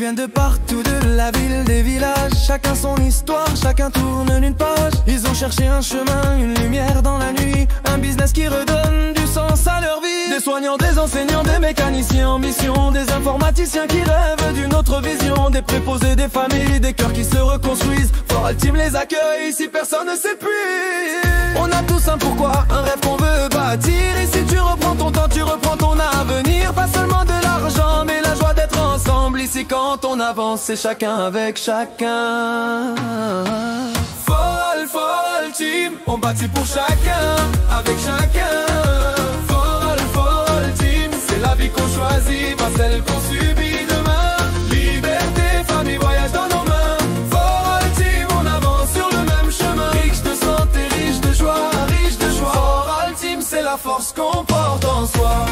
viennent de partout, de la ville, des villages. Chacun son histoire, chacun tourne une page. Ils ont cherché un chemin, une lumière dans la nuit, un business qui redonne du sens à leur vie. Des soignants, des enseignants, des mécaniciens en mission, des informaticiens qui rêvent d'une autre vision, des préposés, des familles, des cœurs qui se reconstruisent. Foral Team les accueille, ici personne ne s'épuise. On a tous un pourquoi, un rêve qu'on veut bâtir. Ici tu reprends ton temps, tu reprends ton avenir. Pas seulement de l'argent, mais la joie d'être ensemble. Ici quand on avance, c'est chacun avec chacun. Foral Team, on bâtit pour chacun, avec chacun. Foral Team, c'est la vie qu'on choisit, pas celle qu'on subit demain. Liberté, famille, voyage dans nos mains. Foral Team, on avance sur le même chemin. Riche de santé, riche de joie, riche de joie. Foral Team, c'est la force qu'on porte en soi.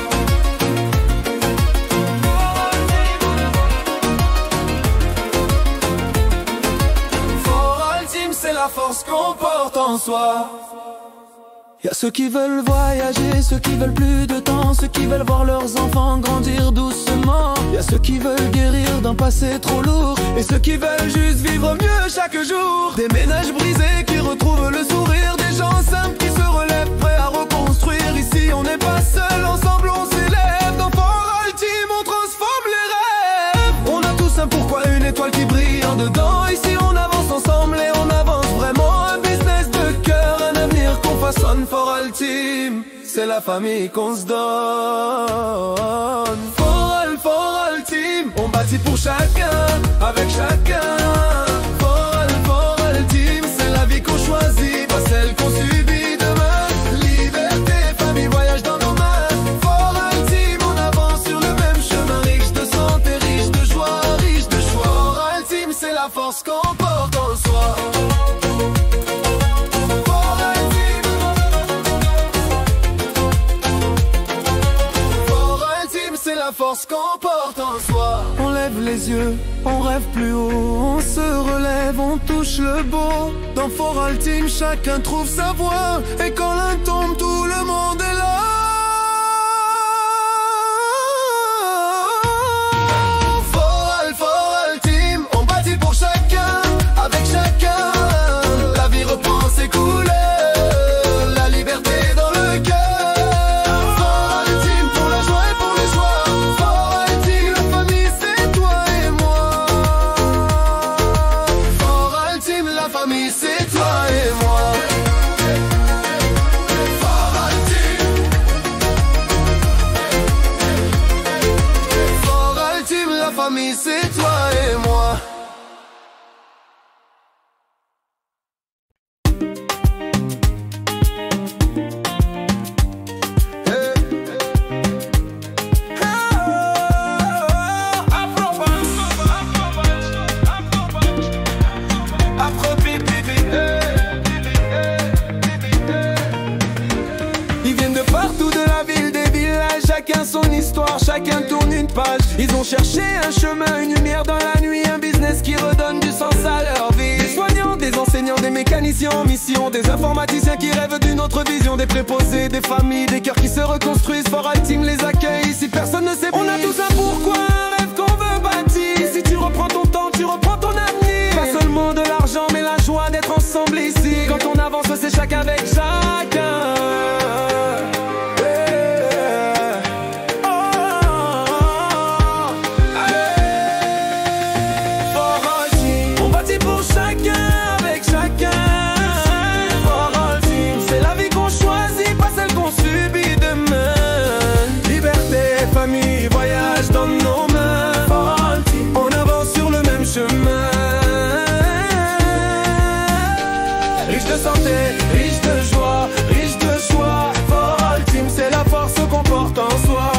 C'est la force qu'on porte en soi. Y'a ceux qui veulent voyager, ceux qui veulent plus de temps, ceux qui veulent voir leurs enfants grandir doucement. Y'a ceux qui veulent guérir d'un passé trop lourd, et ceux qui veulent juste vivre mieux chaque jour. Des ménages brisés qui retrouvent le sourire, des gens simples qui se relèvent, prêts à reconstruire. Ici on n'est pas seul, ensemble on s'élève. Dans Foral Team on transforme les rêves. On a tous un pourquoi, une étoile qui brille en dedans. Ici on avance ensemble et on avance vraiment. Un business de cœur, un avenir qu'on façonne. Foral Team, c'est la famille qu'on se donne. Foral Team, on bâtit pour chacun, avec chacun. Foral Team, c'est la vie qu'on choisit, pas celle qu'on subit demain. Liberté, famille, voyage dans nos mains. Foral Team, on avance sur le même chemin. Riche de santé, riche de joie, riche de choix. Foral Team, c'est la force qu'on porte en soi. La force qu'on porte en soi. On lève les yeux, on rêve plus haut, on se relève, on touche le beau. Dans Foral Team, chacun trouve sa voie, et quand l'un tombe, tout le monde est là. Foral Team, on bâtit pour chacun, avec chacun. La vie reprend ses couleurs, la liberté dans le cœur. C'est toi et moi. Foral Team, la famille, c'est toi et moi. Chacun son histoire, chacun tourne une page. Ils ont cherché un chemin, une lumière dans la nuit, un business qui redonne du sens à leur vie. Des soignants, des enseignants, des mécaniciens en mission, des informaticiens qui rêvent d'une autre vision, des préposés, des familles, des cœurs qui se reconstruisent. Foral Team les accueille, ici personne ne s'épuise. On a tous un pourquoi, un rêve qu'on veut bâtir. Si tu reprends ton temps, tu reprends ton avenir. Pas seulement de l'argent, mais la joie d'être ensemble ici. Quand on avance, c'est chacun avec chacun. Riche de joie, riche de choix. Foral Team, c'est la force qu'on porte en soi.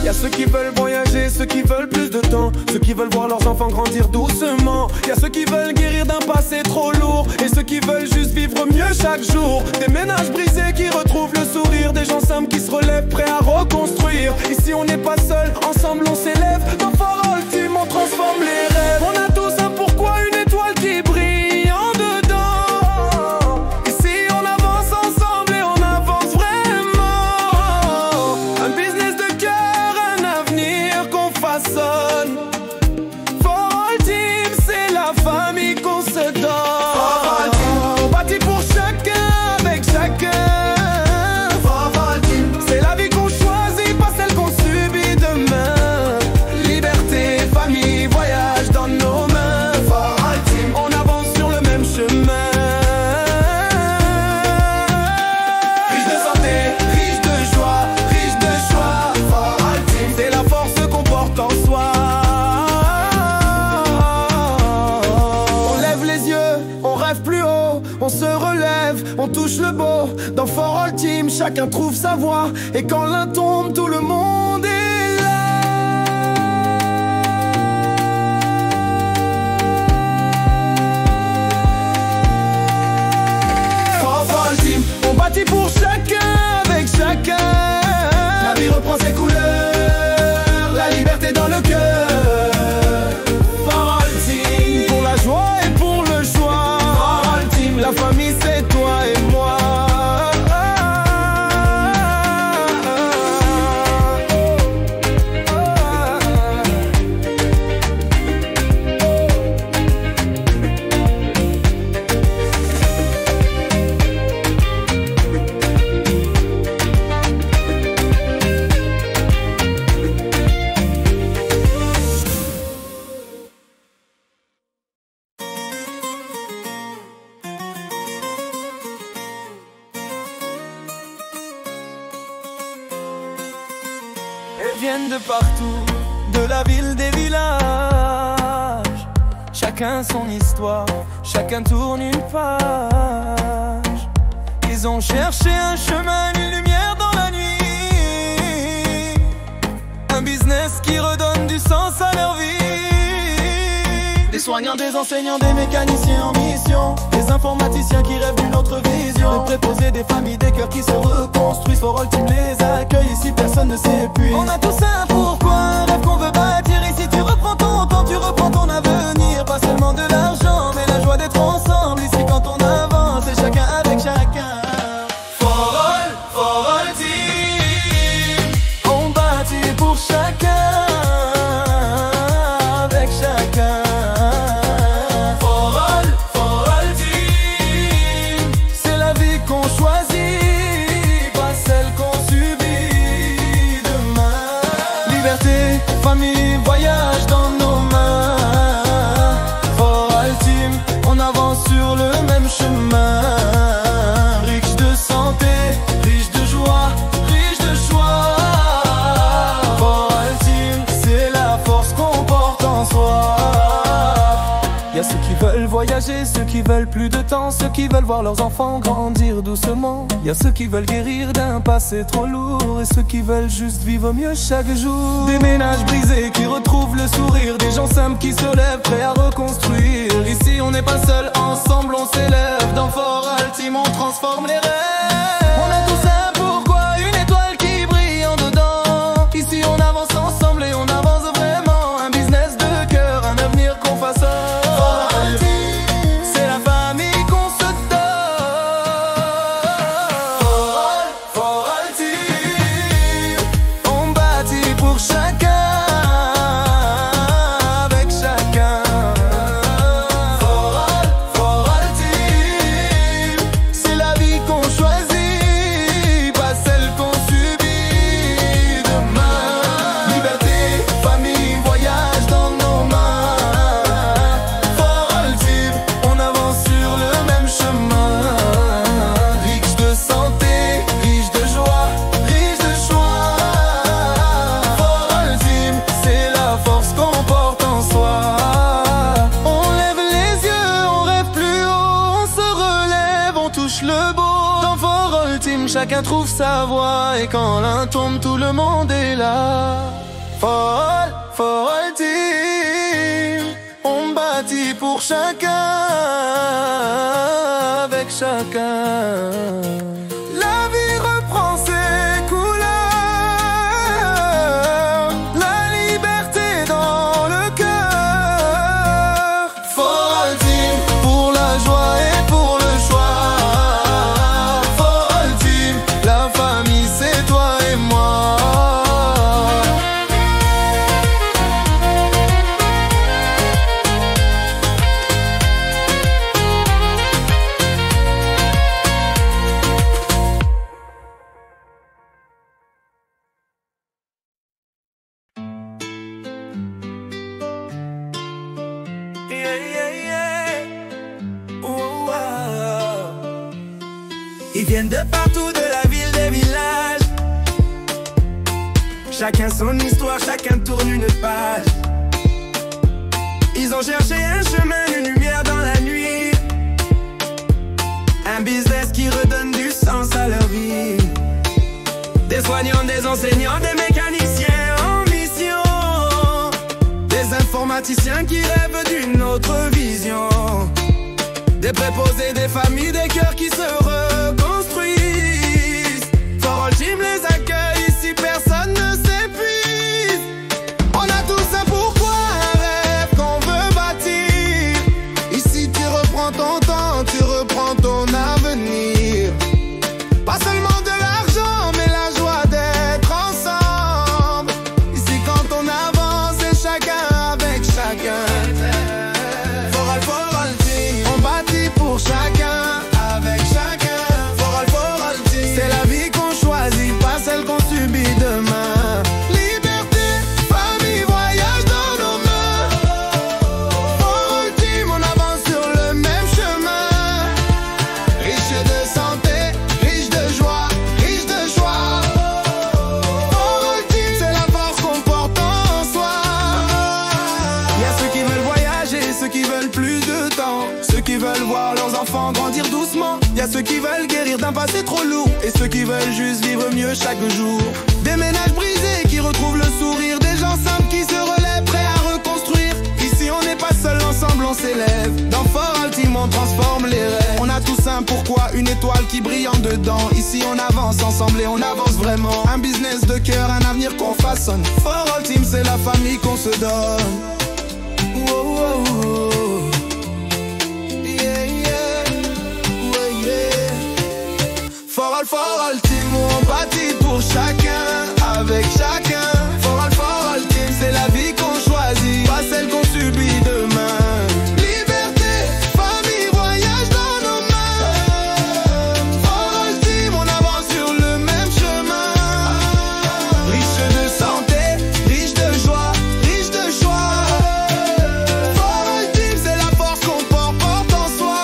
Y'a ceux qui veulent voyager, ceux qui veulent plus de temps, ceux qui veulent voir leurs enfants grandir doucement. Y'a ceux qui veulent guérir d'un passé trop lourd, et ceux qui veulent juste vivre mieux chaque jour. Des ménages brisés qui retrouvent le sourire, des gens simples qui se relèvent, prêts à reconstruire. Ici on n'est pas seul, ensemble on s'élève. Dans Foral Team, on transforme les rêves. On a tous un pourquoi, une étoile qui brille en dedans. Ici on avance ensemble et on avance vraiment. Un business de cœur, un la famille qu'on se donne. On bâtit pour chacun, avec chacun. C'est la vie qu'on choisit, pas celle qu'on subit demain. Liberté, famille, voyage dans nos mains. On avance sur le même chemin. Riche de santé, riche de joie, riche de choix. C'est la force qu'on porte en soi. On lève les yeux, on rêve plus haut, on se relève, on touche le beau. Dans For All Team, chacun trouve sa voie. Et quand l'un tombe, tout le monde est là. For All Team, on bâtit pour chacun, avec chacun. La vie reprend ses couleurs, la liberté dans le cœur. For All Team, pour la joie et pour le choix. For All Team, la famille c'est toi et moi. Elles viennent de partout, de la ville, des villages. Chacun son histoire, chacun tourne une page. Ils ont cherché un chemin, une lumière dans la nuit. Un business qui redonne du sens à leur vie. Des soignants, des enseignants, des mécaniciens en mission. Des informaticiens qui rêvent d'une autre vision. Des préposés, des familles, des cœurs qui se reconstruisent. For All Team les accueille, ici personne ne s'épuise. On a tous un pourquoi, un rêve qu'on veut bâtir. Ici tu reprends ton temps, tu reprends ton avenir. Pas seulement de l'argent, mais la joie d'être ensemble. Ici quand on avance, c'est chacun avec chacun. For All Team, on bâtit pour chacun, avec chacun. For All Team, c'est la vie qu'on choisit, pas celle qu'on subit demain. Liberté, famille, voyage dans nos mains. For All Team, on avance sur le même chemin. Riche de santé, riche de joie, riche de choix. For All Team, c'est la force qu'on porte en soi. Y'a ceux qui veulent voyager, ceux qui veulent plus de temps, ceux qui veulent voir leurs enfants grandir doucement. Y'a ceux qui veulent guérir d'un passé trop lourd, et ceux qui veulent juste vivre mieux chaque jour. Des ménages brisés qui retrouvent le sourire, des gens simples qui se lèvent prêts à reconstruire. Ici on n'est pas seul, ensemble on s'élève. Dans For All Team on transforme les rêves. On a tous un pourquoi, une étoile qui brille en dedans. Ici on avance ensemble et on avance vraiment. Un business de cœur, un avenir qu'on façonne. C'est la famille qu'on se donne. For All Team, on bâtit pour chacun, avec chacun. For All Team, c'est la vie qu'on choisit, pas celle qu'on subit demain. Liberté, famille, voyage dans nos mains. For All Team, on avance sur le même chemin. Riche de santé, riche de joie, riche de choix. For All Team, c'est la force qu'on porte en soi. On lève les yeux, on rêve plus haut, on se relève, on touche le beau. Dans For All Team, chacun trouve sa voie. Et quand l'un tombe, tout le monde est là. For All Team, on bâtit pour chacun, avec chacun. La vie reprend ses couleurs, la liberté dans le cœur. For All Team, pour la joie et pour le choix. For All Team, la famille c'est toi et moi. Ils viennent de partout, de la ville, des villages. Chacun son histoire, chacun tourne une page. Ils ont cherché un chemin, une lumière dans la nuit. Un business qui redonne du sens à leur vie. Des soignants, des enseignants, des mécaniciens en mission. Des informaticiens qui rêvent d'une autre vision. Des préposés, des familles, des cœurs qui se reconstruisent. For All Team les accueille, ici personne ne s'épuise. On a tous un pourquoi, un rêve qu'on veut bâtir. Ici tu reprends ton temps, tu reprends ton avenir. Pas seulement de l'argent, mais la joie d'être ensemble. Ici quand on avance, c'est chacun avec chacun. For All Team, on bâtit pour chacun, avec chacun. For All Team, c'est la vie qu'on choisit, pas celle qu'on subit demain. Liberté, famille, voyage dans nos mains. For All Team, on avance sur le même chemin. Riche de santé, riche de joie, riche de choix. For All Team, c'est la force qu'on porte en soi. Y'a ceux qui veulent voyager, ceux qui veulent plus de temps, ceux qui veulent voir leurs enfants grandir doucement. Y'a ceux qui veulent guérir d'un passé trop lourd, et ceux qui veulent juste vivre mieux chaque jour. Des ménages brisés qui retrouvent le sourire, des gens simples qui se relèvent, prêts à reconstruire. Ici on n'est pas seul, ensemble on s'élève. Dans For All Team on transforme les rêves. On a tous un pourquoi, une étoile qui brille en dedans. Ici on avance ensemble et on avance vraiment. Un business de cœur, un avenir qu'on façonne. For All Team c'est la famille qu'on se donne. Wow, wow, wow. Yeah, yeah. Ouais, yeah. For All Team, on bâtit pour chacun, avec chacun. For All Team, c'est la vie qu'on choisit, pas celle qu'on subit demain. Liberté, famille, voyage dans nos mains. For All Team, on avance sur le même chemin. Riche de santé, riche de joie, riche de choix. For All Team, c'est la force qu'on porte en soi.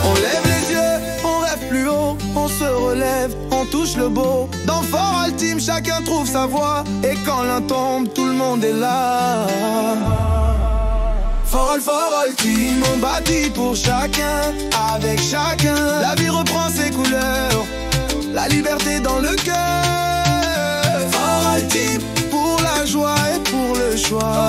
On lève les yeux, on rêve plus haut, on se relève, on touche le beau. Dans For All Team, chacun trouve sa voie, et quand l'un tombe, tout le monde est là. For All Team, on bâtit pour chacun, avec chacun. La vie reprend ses couleurs, la liberté dans le cœur. For All Team, pour la joie et pour le choix.